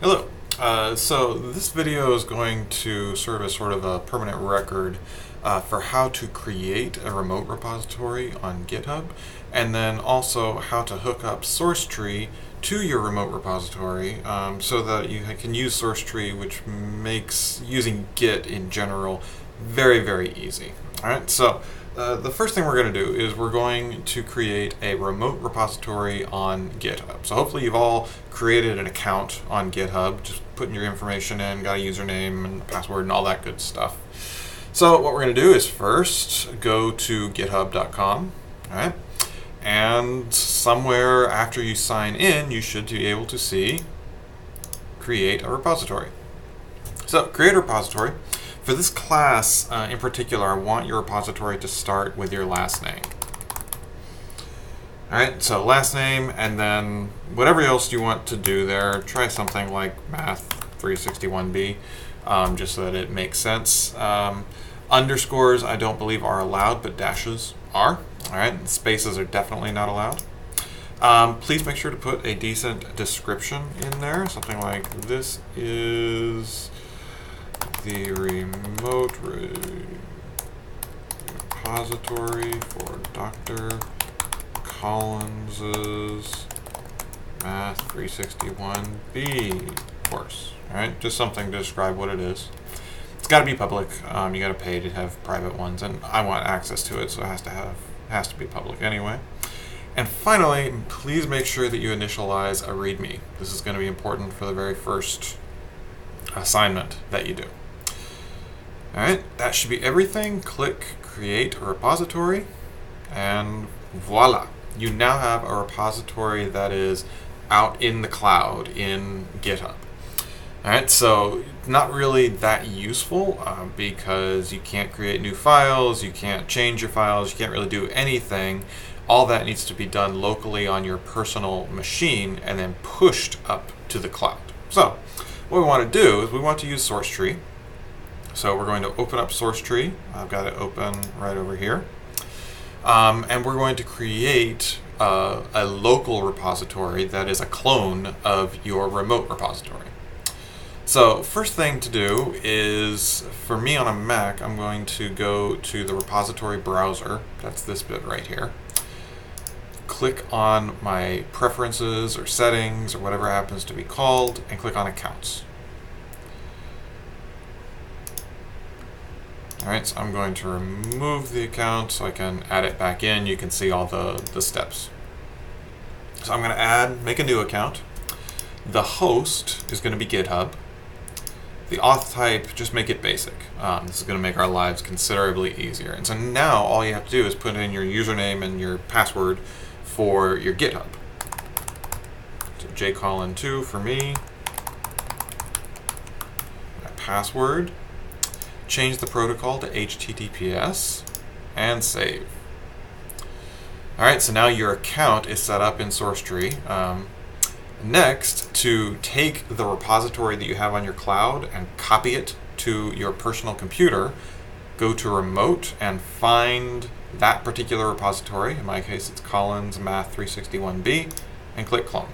Hello. So this video is going to serve as sort of a permanent record for how to create a remote repository on GitHub, and then also how to hook up Sourcetree to your remote repository so that you can use Sourcetree, which makes using Git in general very, very easy. All right, so the first thing we're going to do is we're going to create a remote repository on GitHub. So hopefully you've all created an account on GitHub, just putting your information in, got a username and password and all that good stuff. So what we're going to do is first go to github.com, all right? And somewhere after you sign in, you should be able to see create a repository. So create a repository. For this class in particular, I want your repository to start with your last name. All right, so last name, and then whatever else you want to do there, try something like math361b, just so that it makes sense. Underscores I don't believe are allowed, but dashes are. All right, spaces are definitely not allowed. Please make sure to put a decent description in there, something like this is the remote repository for Dr. Collins's Math 361B course. All right, just something to describe what it is. It's got to be public. You got to pay to have private ones, and I want access to it, so it has to be public anyway. And finally, please make sure that you initialize a README. This is going to be important for the very first assignment that you do. All right, that should be everything. Click Create a Repository, and voila. You now have a repository that is out in the cloud in GitHub. All right, so not really that useful because you can't create new files, you can't change your files, you can't really do anything. All that needs to be done locally on your personal machine and then pushed up to the cloud. So what we want to do is we want to use Sourcetree. So we're going to open up Sourcetree. I've got it open right over here. And we're going to create a local repository that is a clone of your remote repository. So first thing to do is, for me on a Mac, I'm going to go to the repository browser. That's this bit right here. Click on my preferences or settings or whatever happens to be called, and click on accounts. All right, so I'm going to remove the account so I can add it back in. You can see all the steps. So I'm going to make a new account. The host is going to be GitHub. The auth type, just make it basic. This is going to make our lives considerably easier. And so now all you have to do is put in your username and your password for your GitHub. So jcollin2 for me. My password. Change the protocol to HTTPS and save. All right, so now your account is set up in Sourcetree. Next, to take the repository that you have on your cloud and copy it to your personal computer, go to Remote and find that particular repository. In my case, it's Collins Math 361B, and click Clone.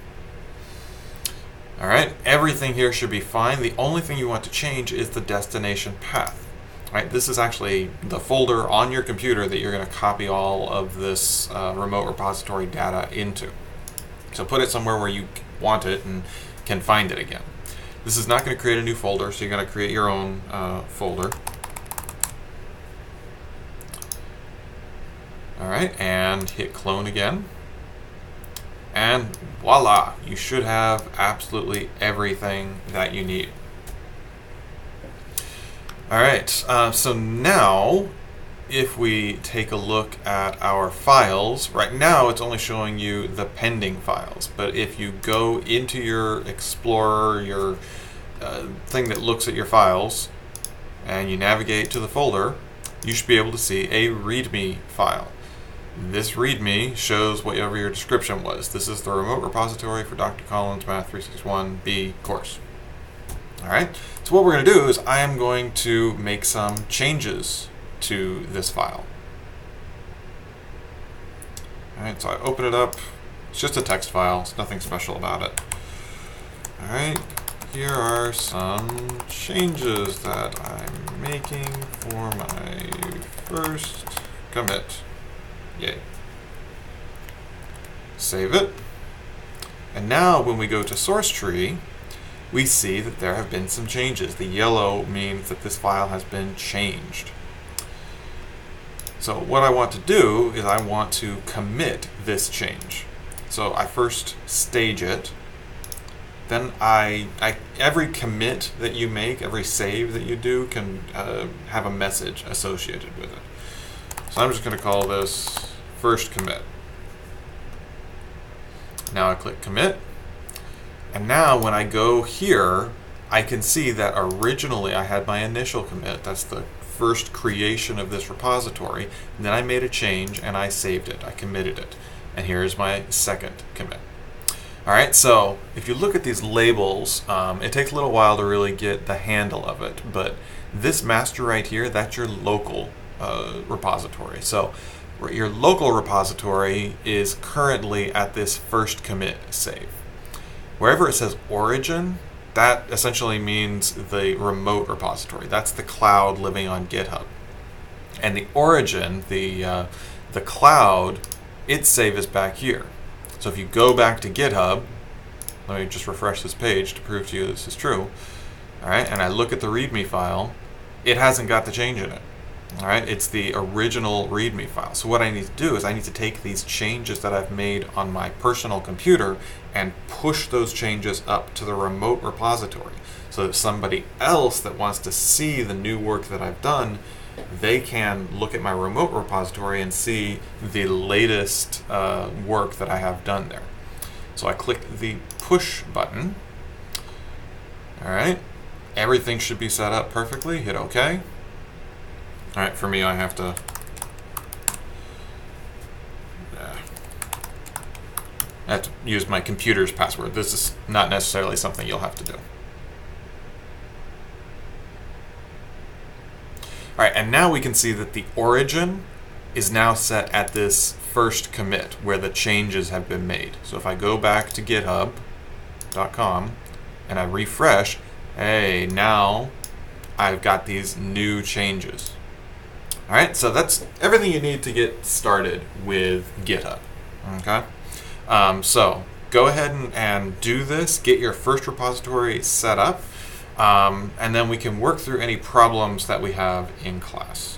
All right, everything here should be fine. The only thing you want to change is the destination path. All right, this is actually the folder on your computer that you're going to copy all of this remote repository data into. So put it somewhere where you want it and can find it again. This is not going to create a new folder, so you're going to create your own folder. All right, and hit clone again. And voila, you should have absolutely everything that you need. All right, so now if we take a look at our files, right now it's only showing you the pending files. But if you go into your Explorer, your thing that looks at your files, and you navigate to the folder, you should be able to see a README file. This README shows whatever your description was. This is the remote repository for Dr. Collins Math 361B course. All right, so what we're going to do is I am going to make some changes to this file. All right, so I open it up. It's just a text file. It's nothing special about it. All right, here are some changes that I'm making for my first commit. Yay. Save it. And now when we go to Sourcetree, we see that there have been some changes. The yellow means that this file has been changed. So what I want to do is I want to commit this change. So I first stage it. Then every commit that you make, every save that you do can have a message associated with it. So I'm just going to call this first commit. Now I click commit. And now when I go here, I can see that originally I had my initial commit. That's the first creation of this repository. And then I made a change and I saved it. I committed it. And here's my second commit. All right, so if you look at these labels, it takes a little while to really get the handle of it. But this master right here, that's your local repository. So your local repository is currently at this first commit save. Wherever it says origin, that essentially means the remote repository. That's the cloud living on GitHub. And the origin, the cloud, its save is back here. So if you go back to GitHub, let me just refresh this page to prove to you this is true. All right, and I look at the README file, it hasn't got the change in it. All right, it's the original README file. So what I need to do is I need to take these changes that I've made on my personal computer and push those changes up to the remote repository so that somebody else that wants to see the new work that I've done, they can look at my remote repository and see the latest work that I have done there. So I click the push button. All right, everything should be set up perfectly. Hit OK. All right, for me, I have to use my computer's password. This is not necessarily something you'll have to do. All right, and now we can see that the origin is now set at this first commit where the changes have been made. So if I go back to github.com and I refresh, hey, now I've got these new changes. All right, so that's everything you need to get started with GitHub. Okay, so go ahead and do this. Get your first repository set up, and then we can work through any problems that we have in class.